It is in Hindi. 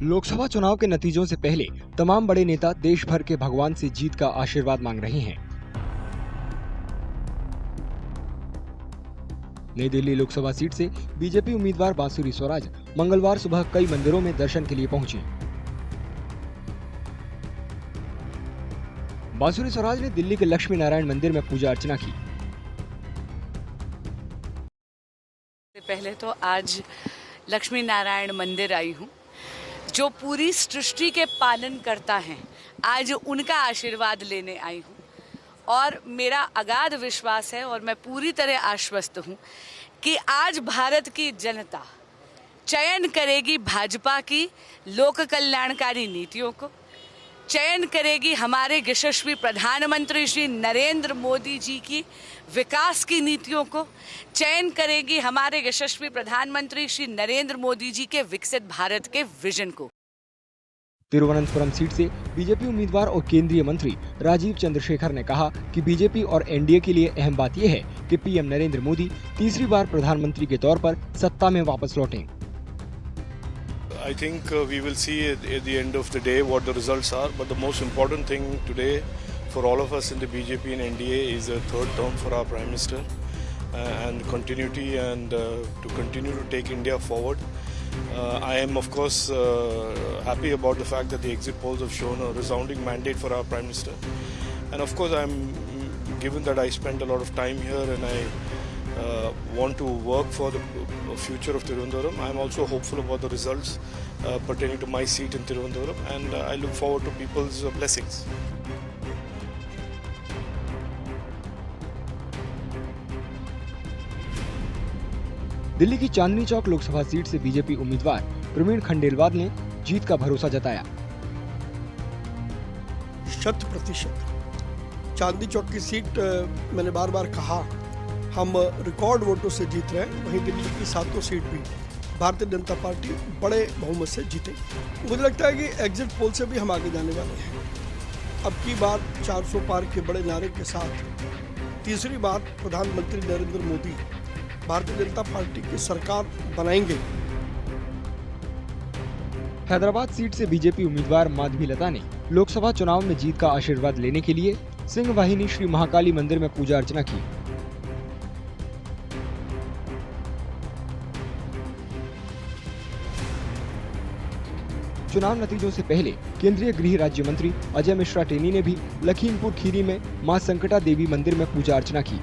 लोकसभा चुनाव के नतीजों से पहले तमाम बड़े नेता देश भर के भगवान से जीत का आशीर्वाद मांग रहे हैं। नई दिल्ली लोकसभा सीट से बीजेपी उम्मीदवार बांसुरी स्वराज मंगलवार सुबह कई मंदिरों में दर्शन के लिए पहुंची। बांसुरी स्वराज ने दिल्ली के लक्ष्मी नारायण मंदिर में पूजा अर्चना की। पहले तो आज लक्ष्मी नारायण मंदिर आई हूँ, जो पूरी सृष्टि के पालन करता है, आज उनका आशीर्वाद लेने आई हूँ और मेरा अगाध विश्वास है और मैं पूरी तरह आश्वस्त हूँ कि आज भारत की जनता चयन करेगी भाजपा की लोक कल्याणकारी नीतियों को, चयन करेगी हमारे यशस्वी प्रधानमंत्री श्री नरेंद्र मोदी जी की विकास की नीतियों को, चयन करेगी हमारे यशस्वी प्रधानमंत्री श्री नरेंद्र मोदी जी के विकसित भारत के विजन को। तिरुवनंतपुरम सीट से बीजेपी उम्मीदवार और केंद्रीय मंत्री राजीव चंद्रशेखर ने कहा कि बीजेपी और एनडीए के लिए अहम बात यह है कि पीएम नरेंद्र मोदी तीसरी बार प्रधानमंत्री के तौर पर सत्ता में वापस लौटें। I think we will see at the end of the day what the results are, but the most important thing today for all of us in the BJP and NDA is a third term for our Prime Minister and continuity and to continue to take India forward. I am of course happy about the fact that the exit polls have shown a resounding mandate for our Prime Minister, and of course given that I spent a lot of time here and I want to work for the future of Tirunelveli. I am also hopeful about the results pertaining to my seat in Tirunelveli, and I look forward to people's blessings. Delhi की चांदनी चौक लोकसभा सीट से बीजेपी उम्मीदवार प्रवीण खंडेलवाल ने जीत का भरोसा जताया। 100% चांदनी चौक की सीट मैंने बार बार कहा हम रिकॉर्ड वोटों से जीत रहे हैं, वहीं दिल्ली की 7 सीट भी भारतीय जनता पार्टी बड़े बहुमत से जीतेगी। मुझे लगता है कि एग्जिट पोल से भी हम आगे जाने वाले हैं। अब की बार 400 पार के बड़े नारे के साथ तीसरी बार प्रधानमंत्री नरेंद्र मोदी भारतीय जनता पार्टी की सरकार बनाएंगे। हैदराबाद सीट से बीजेपी उम्मीदवार माधवी लता ने लोकसभा चुनाव में जीत का आशीर्वाद लेने के लिए सिंह वाहिनी श्री महाकाली मंदिर में पूजा अर्चना की। चुनाव नतीजों से पहले केंद्रीय गृह राज्य मंत्री अजय मिश्रा टेनी ने भी लखीमपुर खीरी में मां संकटा देवी मंदिर में पूजा अर्चना की।